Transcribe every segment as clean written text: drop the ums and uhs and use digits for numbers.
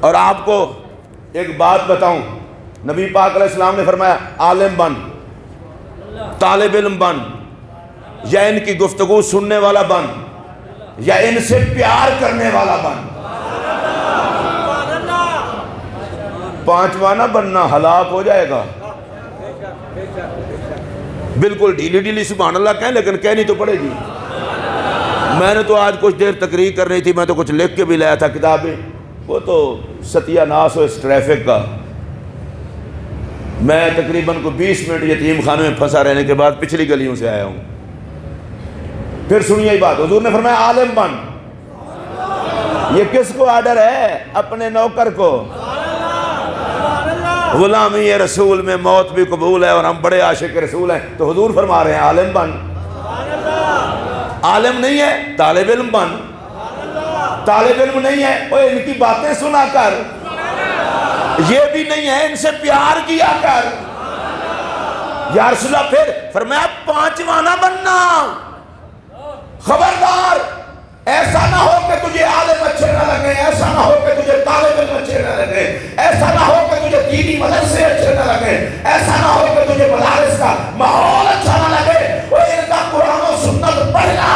اور آپ کو ایک بات بتاؤں، نبی پاک علیہ السلام نے فرمایا عالم بن، طالب علم بن، یا ان کی گفتگو سننے والا بن، یا ان سے پیار کرنے والا بن۔ پانچواں نہ بننا، ہلاک ہو جائے گا۔ بالکل ڈھیلی ڈھیلی سبحان اللہ کہیں، لیکن کہنی تو پڑے گی۔ میں نے تو آج کچھ دیر تقریر کر رہی تھی، میں تو کچھ لکھ کے بھی لایا تھا کتابیں، وہ تو ستیہ ناس ہو اس ٹریفک کا۔ میں تقریباً کو 20 منٹ یتیم خانے میں پھنسا رہنے کے بعد پچھلی گلیوں سے آیا ہوں۔ پھر سنیے یہ بات، حضور نے فرمایا عالم بن۔ یہ کس کو آرڈر ہے؟ اپنے نوکر کو۔ غلامی رسول میں موت بھی قبول ہے اور ہم بڑے عاشق رسول ہیں، تو حضور فرما رہے ہیں عالم بن۔ عالم نہیں ہے طالب علم بن، طالب علم نہیں ہے وہ ان کی باتیں سنا کر، یہ بھی نہیں ہے ان سے پیار کیا کر۔ یا رسول اللہ پھر فرمایا پانچواں نہ بننا، خبردار ایسا نہ ہو کہ تجھے عالم اچھے نہ لگے، ایسا نہ ہو کہ تجھے طالب علم اچھے نہ لگے، ایسا نہ ہو کہ تجھے دینی مدرسے اچھے نہ لگے، ایسا نہ ہو کہ تجھے مدارس کا ماحول اچھا نہ لگے، وہ ان کا قرآن و سنت پڑھنا،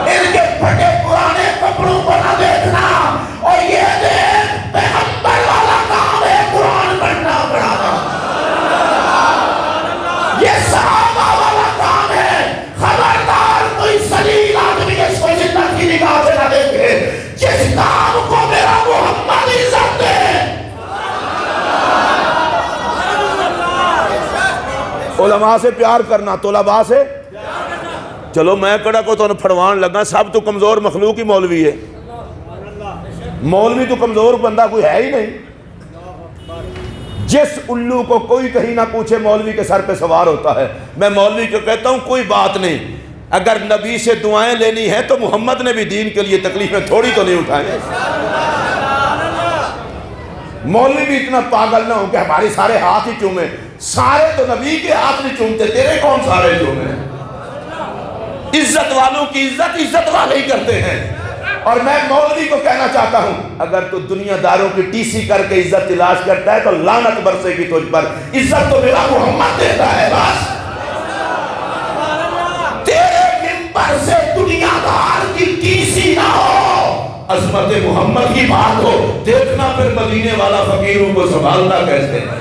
ان کے پھٹے پرانے کپڑوں کو نہ دیکھنا، اور یہ دیکھ پیغمبر والا کام ہے قرآن پڑھنا پڑھانا، یہ صحابہ والا کام ہے۔ خبردار کوئی سلیل آدمی اس کو جنت کی نگاہ سے نہ دیکھے، جس کام کو میرا محمد عزت دے۔ علماء سے پیار کرنا، طلباء سے چلو میں کڑا کو تو پھڑوان لگا، سب تو کمزور مخلوق ہی مولوی ہے، مولوی تو کمزور بندہ کوئی ہے ہی نہیں۔ جس الو کو کوئی کہیں نہ پوچھے مولوی کے سر پہ سوار ہوتا ہے۔ میں مولوی کو کہتا ہوں کوئی بات نہیں، اگر نبی سے دعائیں لینی ہے تو محمد نے بھی دین کے لیے تکلیفیں تھوڑی تو نہیں اٹھائیں۔ مولوی بھی اتنا پاگل نہ ہو کہ ہماری سارے ہاتھ ہی چومیں، سارے تو نبی کے ہاتھ نہیں چومتے، تیرے کون سارے چومیں؟ عزت والوں کی عزت والے ہی کرتے ہیں۔ اور میں مولوی کو کہنا چاہتا ہوں، اگر تو دنیا داروں کی ٹی سی کر کے عزت تلاش کرتا ہے تو لعنت برسے گی تجھ پر، عزت تو میرا محمد دیتا ہے بس۔ تیرے منبر سے دنیا دار کی ٹی سی نہ ہو، عظمت محمد کی بات ہو، دیکھنا پھر مدینے والا فقیروں کو سنبھالتا کیسے ہے۔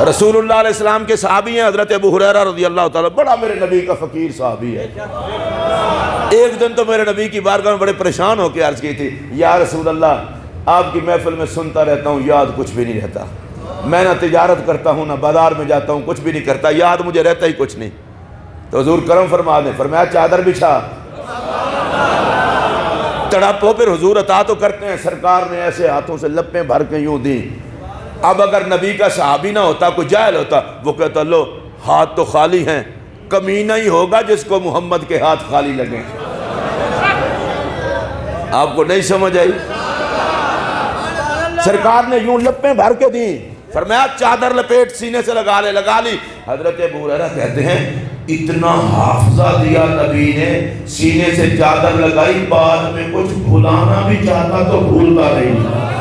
رسول اللہ علیہ السلام کے صحابی ہیں حضرت ابو ہریرہ رضی اللہ تعالیٰ، بڑا میرے نبی کا فقیر صحابی ہے۔ ایک دن تو میرے نبی کی بارگاہ میں بڑے پریشان ہو کے عرض کی تھی، یا رسول اللہ آپ کی محفل میں سنتا رہتا ہوں، یاد کچھ بھی نہیں رہتا، میں نہ تجارت کرتا ہوں نہ بازار میں جاتا ہوں، کچھ بھی نہیں کرتا، یاد مجھے رہتا ہی کچھ نہیں۔ تو حضور کرم فرما دیں، فرمایا چادر بچھا، تڑپ ہو، پھر حضور عطا تو کرتے ہیں، سرکار نے ایسے ہاتھوں سے لپیں بھر کے یوں دی۔ اب اگر نبی کا صحابی نہ ہوتا، کوئی جاہل ہوتا، وہ کہتا لو ہاتھ تو خالی ہیں، کمینہ ہی ہوگا جس کو محمد کے ہاتھ خالی لگیں۔ آپ کو نہیں سمجھ آئی؟ سرکار نے یوں لپیں بھر کے دی، فرمایا چادر لپیٹ سینے سے لگا لی۔ حضرت ابو ہریرہ کہتے ہیں اتنا حافظہ دیا نبی نے، سینے سے چادر لگائی، بعد میں کچھ بھلانا بھی چاہتا تو بھولتا نہیں۔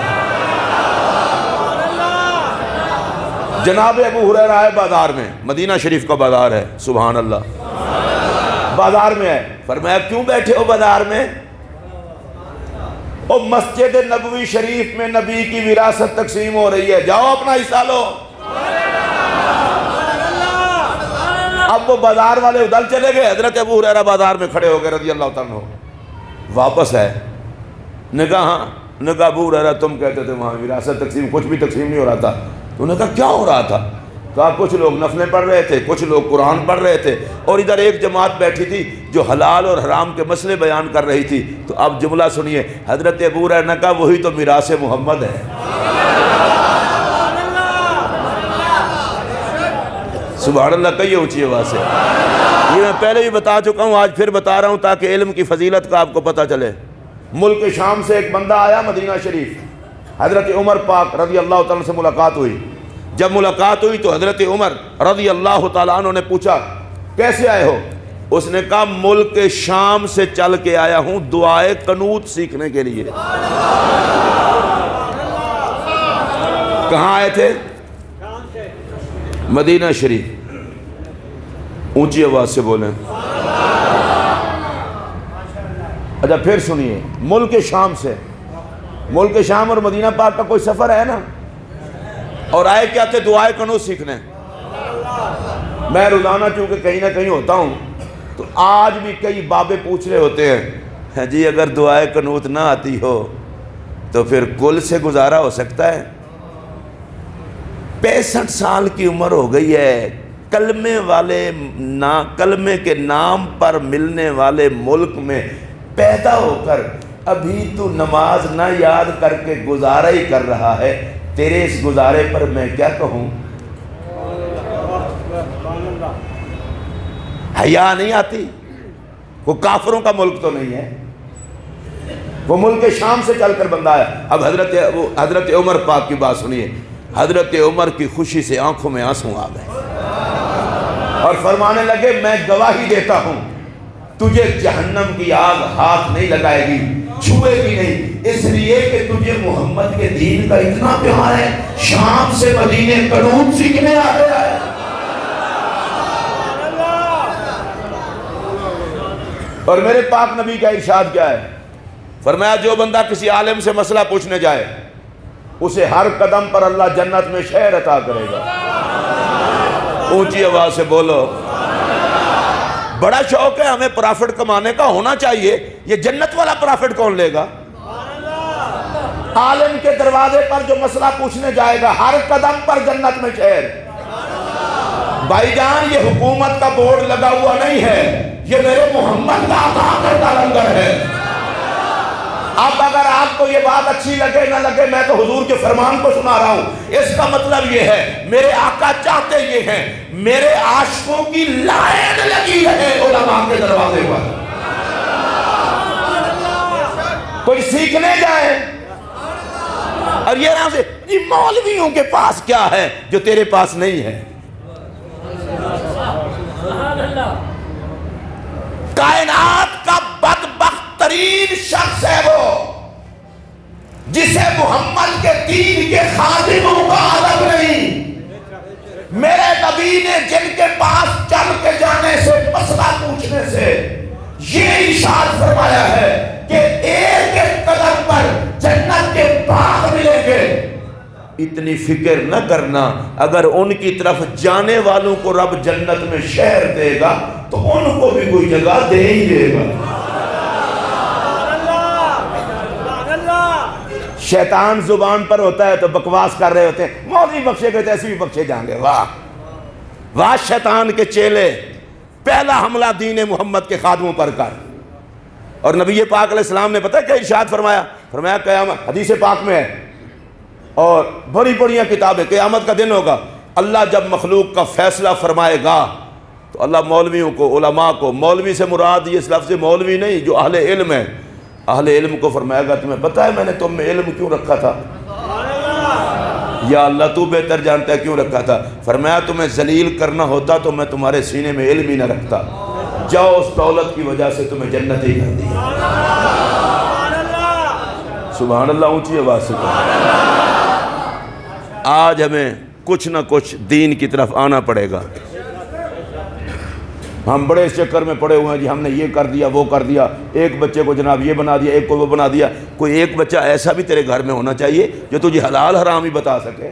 جناب ابو ہریرہ آئے بازار میں، مدینہ شریف کا بازار ہے، سبحان اللہ، بازار میں ہے، فرمایا کیوں بیٹھے ہو بازار میں؟ او مسجد نبوی شریف میں نبی کی وراثت تقسیم ہو رہی ہے، جاؤ اپنا حصہ لو۔ اب وہ بازار والے ادھر چلے گئے، حضرت ابو ہریرہ بازار میں کھڑے ہو گئے رضی اللہ تعالیٰ عنہ۔ واپس ہے، نے کہا ہاں، نے کہا ابو ہریرہ تم کہتے تھے وہاں وراثت تقسیم، کچھ بھی تقسیم نہیں ہو رہا تھا۔ تو انہوں نے کہا کیا ہو رہا تھا؟ کہا کچھ لوگ نفلیں پڑھ رہے تھے، کچھ لوگ قرآن پڑھ رہے تھے، اور ادھر ایک جماعت بیٹھی تھی جو حلال اور حرام کے مسئلے بیان کر رہی تھی۔ تو اب جملہ سنیے، حضرت ابو ہریرہ نے کہا وہی تو میراث محمد ہے۔ سبحان اللہ کہیے اونچی آواز سے۔ یہ میں پہلے بھی بتا چکا ہوں، آج پھر بتا رہا ہوں تاکہ علم کی فضیلت کا آپ کو پتہ چلے۔ ملک شام سے ایک بندہ آیا مدینہ شریف، حضرت عمر پاک رضی اللہ تعالیٰ سے ملاقات ہوئی۔ جب ملاقات ہوئی تو حضرت عمر رضی اللہ تعالیٰ عنہ نے پوچھا کیسے آئے ہو؟ اس نے کہا ملک شام سے چل کے آیا ہوں دعائے قنوت سیکھنے کے لیے۔ کہاں آئے تھے؟ مدینہ شریف۔ اونچی آواز سے بولیں۔ اچھا پھر سنیے، ملک شام سے، ملک شام اور مدینہ پاک کا کوئی سفر ہے نا، اور آئے کیا تھے؟ دعائے قنوت سیکھنے۔ میں روزانہ چونکہ کہیں نہ کہیں ہوتا ہوں تو آج بھی کئی بابے پوچھ رہے ہوتے ہیں جی اگر دعائے قنوت نہ آتی ہو تو پھر کل سے گزارا ہو سکتا ہے؟ 65 سال کی عمر ہو گئی ہے، کلمے کے نام پر ملنے والے ملک میں پیدا ہو کر ابھی تو نماز نہ یاد کر کے گزارا ہی کر رہا ہے، تیرے اس گزارے پر میں کیا کہوں؟ حیا نہیں آتی؟ وہ کافروں کا ملک تو نہیں ہے، وہ ملک شام سے چل کر بندہ ہے۔ اب حضرت عمر پاک کی بات سنیے، حضرت عمر کی خوشی سے آنکھوں میں آنسو آ گئے اور فرمانے لگے میں گواہی دیتا ہوں تجھے جہنم کی آگ ہاتھ نہیں لگائے گی، چھوئے گی نہیں، اس لیے کہ تجھے محمد کے دین کا اتنا پیار ہے، شام سے مدینے قنوت سیکھنے آ گیا ہے۔ اور میرے پاک نبی کا ارشاد کیا ہے؟ فرمایا جو بندہ کسی عالم سے مسئلہ پوچھنے جائے اسے ہر قدم پر اللہ جنت میں شہر عطا کرے گا۔ اونچی آواز سے بولو۔ بڑا شوق ہے ہمیں پرافٹ کمانے کا، ہونا چاہیے، یہ جنت والا پرافٹ کون لے گا؟ عالم کے دروازے پر جو مسئلہ پوچھنے جائے گا ہر قدم پر جنت میں شہر۔ بھائی جان یہ حکومت کا بورڈ لگا ہوا نہیں ہے، یہ میرے محمد کا عطا کردہ لنگر ہے۔ اب اگر آپ کو یہ بات اچھی لگے نہ لگے، میں تو حضور کے فرمان کو سنا رہا ہوں، اس کا مطلب یہ ہے میرے آقا چاہتے یہ ہیں میرے عاشقوں کی لائن لگی رہے علماء کے دروازے پر، کوئی سیکھنے جائے اور یہ رہا سے جی مولویوں کے پاس کیا ہے جو تیرے پاس نہیں ہے۔ کائنات کا بدبخت ترین شخص ہے وہ جسے محمد کے دین کے خادموں کا ادب نہیں۔ میرے نبی نے جن کے پاس چل کے جانے سے مسئلہ پوچھنے سے یہ ارشاد فرمایا ہے کہ ایک ایک قدم پر جنت کے باغ ملیں گے۔ اتنی فکر نہ کرنا، اگر ان کی طرف جانے والوں کو رب جنت میں شہر دے گا تو ان کو بھی کوئی جگہ دے ہی دے گا۔ شیطان زبان پر ہوتا ہے تو بکواس کر رہے ہوتے ہیں، مولوی بخشے گئے تو ایسے بھی بخشے جائیں گے۔ واہ واہ شیطان کے چیلے، پہلا حملہ دین محمد کے خادموں پر کر۔ اور نبی پاک علیہ السلام نے پتہ کیا ارشاد فرمایا؟ فرمایا قیامت، حدیث پاک میں ہے اور بڑی بڑیاں کتابیں، قیامت کا دن ہوگا، اللہ جب مخلوق کا فیصلہ فرمائے گا تو اللہ مولویوں کو، علماء کو، مولوی سے مراد یہ اس لفظ مولوی نہیں جو اہل علم ہے، اہل علم کو فرمائے گا تمہیں پتہ ہے میں نے تم میں علم کیوں رکھا تھا؟ یا اللہ تو بہتر جانتا ہے کیوں رکھا تھا؟ فرمایا تمہیں ذلیل کرنا ہوتا تو میں تمہارے سینے میں علم ہی نہ رکھتا، جاؤ اس دولت کی وجہ سے تمہیں جنت ہی کر دی۔ سبحان اللہ، اونچی آواز سے۔ آج ہمیں کچھ نہ کچھ دین کی طرف آنا پڑے گا۔ ہم بڑے اس چکر میں پڑے ہوئے ہیں جی ہم نے یہ کر دیا وہ کر دیا، ایک بچے کو جناب یہ بنا دیا، ایک کو وہ بنا دیا۔ کوئی ایک بچہ ایسا بھی تیرے گھر میں ہونا چاہیے جو تجھے حلال حرام ہی بتا سکے۔